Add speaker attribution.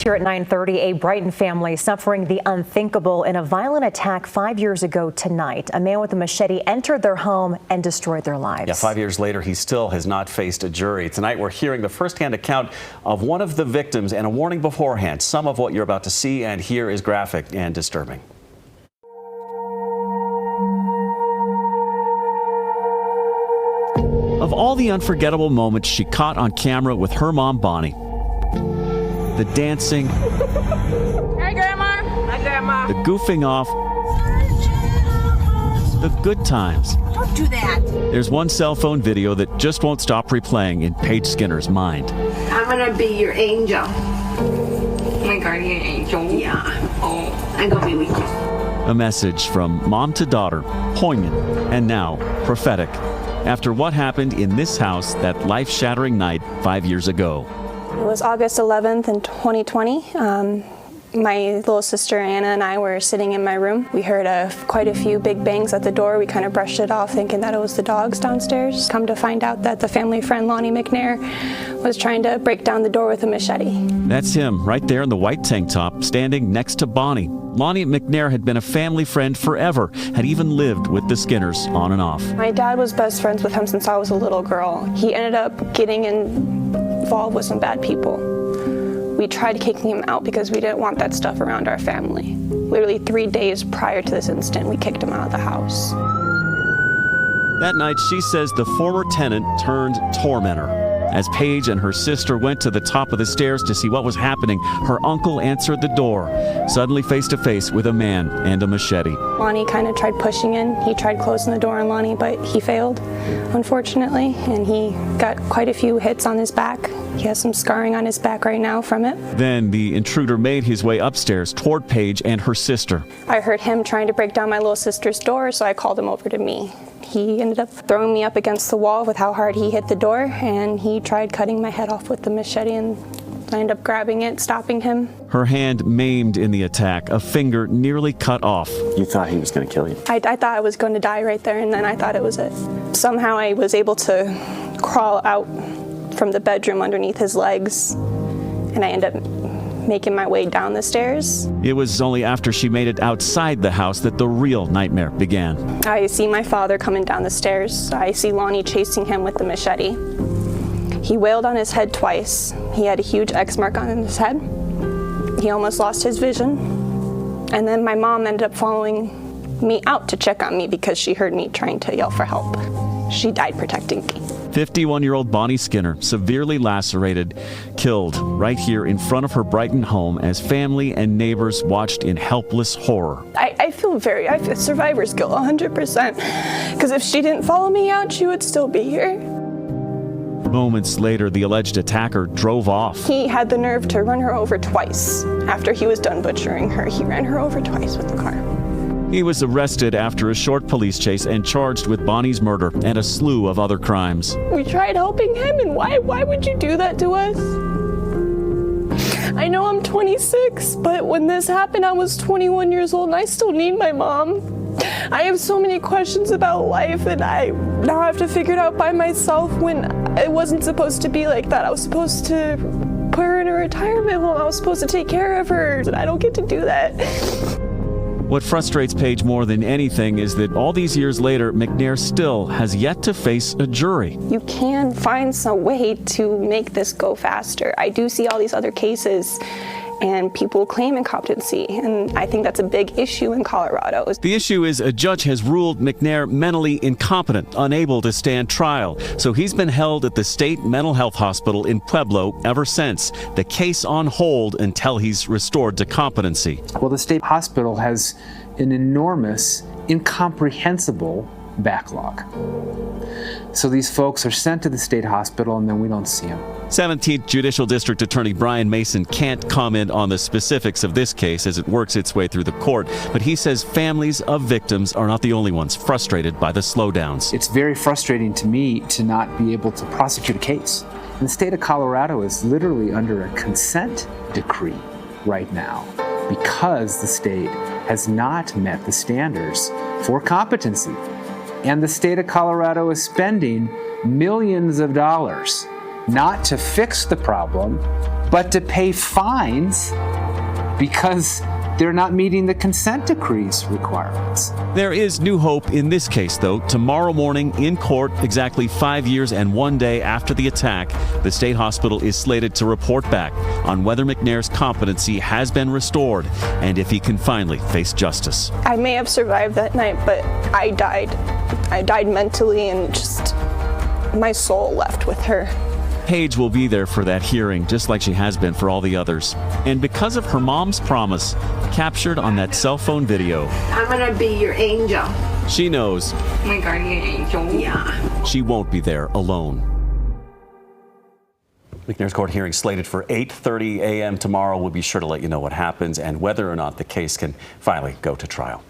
Speaker 1: Here at 9:30, a Brighton family suffering the unthinkable in a violent attack 5 years ago tonight. A man with a machete entered their home and destroyed their lives.
Speaker 2: Yeah, 5 years later, he still has not faced a jury. Tonight, we're hearing the firsthand account of one of the victims and a warning beforehand. Some of what you're about to see and hear is graphic and disturbing. Of all the unforgettable moments she caught on camera with her mom, Bonnie, the dancing,
Speaker 3: Hi, Grandma. Hi, Grandma.
Speaker 2: the goofing off, the good times.
Speaker 3: Don't do that.
Speaker 2: There's one cell phone video that just won't stop replaying in Paige Skinner's mind.
Speaker 3: I'm gonna be your angel. My guardian angel. Yeah. Oh, I'm gonna be with you.
Speaker 2: A message from mom to daughter, poignant and now prophetic, after what happened in this house that life-shattering night 5 years ago.
Speaker 4: It was August 11th in 2020. My little sister Anna and I were sitting in my room. We heard quite a few big bangs at the door. We kind of brushed it off thinking that it was the dogs downstairs. Come to find out that the family friend Lonnie McNair was trying to break down the door with a machete.
Speaker 2: That's him right there in the white tank top, standing next to Bonnie. Lonnie McNair had been a family friend forever, had even lived with the Skinners on and off.
Speaker 4: My dad was best friends with him since I was a little girl. He ended up getting involved with some bad people. We tried kicking him out because we didn't want that stuff around our family. Literally 3 days prior to this incident, we kicked him out of the house.
Speaker 2: That night, she says the former tenant turned tormentor. As Paige and her sister went to the top of the stairs to see what was happening, her uncle answered the door, suddenly face to face with a man and a machete.
Speaker 4: Lonnie kind of tried pushing in. He tried closing the door on Lonnie, but he failed, unfortunately, and he got quite a few hits on his back. He has some scarring on his back right now from it.
Speaker 2: Then the intruder made his way upstairs toward Paige and her sister.
Speaker 4: I heard him trying to break down my little sister's door, so I called him over to me. He ended up throwing me up against the wall with how hard he hit the door, and he tried cutting my head off with the machete, and I ended up grabbing it, stopping him.
Speaker 2: Her hand maimed in the attack, a finger nearly cut off.
Speaker 5: You thought he was going to kill you?
Speaker 4: I thought I was going to die right there, and then I thought it was it. Somehow I was able to crawl out from the bedroom underneath his legs, and I ended up making my way down the stairs.
Speaker 2: It was only after she made it outside the house that the real nightmare began.
Speaker 4: I see my father coming down the stairs. I see Lonnie chasing him with the machete. He wailed on his head twice. He had a huge X mark on his head. He almost lost his vision. And then my mom ended up following me out to check on me because she heard me trying to yell for help. She died protecting me.
Speaker 2: 51-year-old Bonnie Skinner, severely lacerated, killed right here in front of her Brighton home as family and neighbors watched in helpless horror.
Speaker 4: I feel survivor's guilt 100%, because if she didn't follow me out, she would still be here.
Speaker 2: Moments later, the alleged attacker drove off.
Speaker 4: He had the nerve to run her over twice. After he was done butchering her, he ran her over twice with the car.
Speaker 2: He was arrested after a short police chase and charged with Bonnie's murder and a slew of other crimes.
Speaker 4: We tried helping him, and why would you do that to us? I know I'm 26, but when this happened, I was 21 years old, and I still need my mom. I have so many questions about life, and I now have to figure it out by myself when it wasn't supposed to be like that. I was supposed to put her in a retirement home. I was supposed to take care of her, and I don't get to do that.
Speaker 2: What frustrates Paige more than anything is that all these years later, McNair still has yet to face a jury.
Speaker 4: You can find some way to make this go faster. I do see all these other cases and people claim incompetency, and I think that's a big issue in Colorado.
Speaker 2: The issue is a judge has ruled McNair mentally incompetent, unable to stand trial. So he's been held at the state mental health hospital in Pueblo ever since. The case on hold until he's restored to competency.
Speaker 6: Well, the state hospital has an enormous, incomprehensible backlog. So these folks are sent to the state hospital, and then we don't see them.
Speaker 2: 17th Judicial District Attorney Brian Mason can't comment on the specifics of this case as it works its way through the court, but he says families of victims are not the only ones frustrated by the slowdowns.
Speaker 6: It's very frustrating to me to not be able to prosecute a case. And the state of Colorado is literally under a consent decree right now because the state has not met the standards for competency. And the state of Colorado is spending millions of dollars not to fix the problem, but to pay fines because they're not meeting the consent decree's requirements.
Speaker 2: There is new hope in this case, though. Tomorrow morning in court, exactly 5 years and 1 day after the attack, the state hospital is slated to report back on whether McNair's competency has been restored and if he can finally face justice.
Speaker 4: I may have survived that night, but I died. I died mentally, and just my soul left with her.
Speaker 2: Paige will be there for that hearing, just like she has been for all the others. And because of her mom's promise, captured on that cell phone video,
Speaker 3: I'm gonna be your angel.
Speaker 2: she knows
Speaker 3: My guardian angel. Yeah.
Speaker 2: she won't be there alone. McNair's court hearing slated for 8:30 a.m. tomorrow. We'll be sure to let you know what happens and whether or not the case can finally go to trial.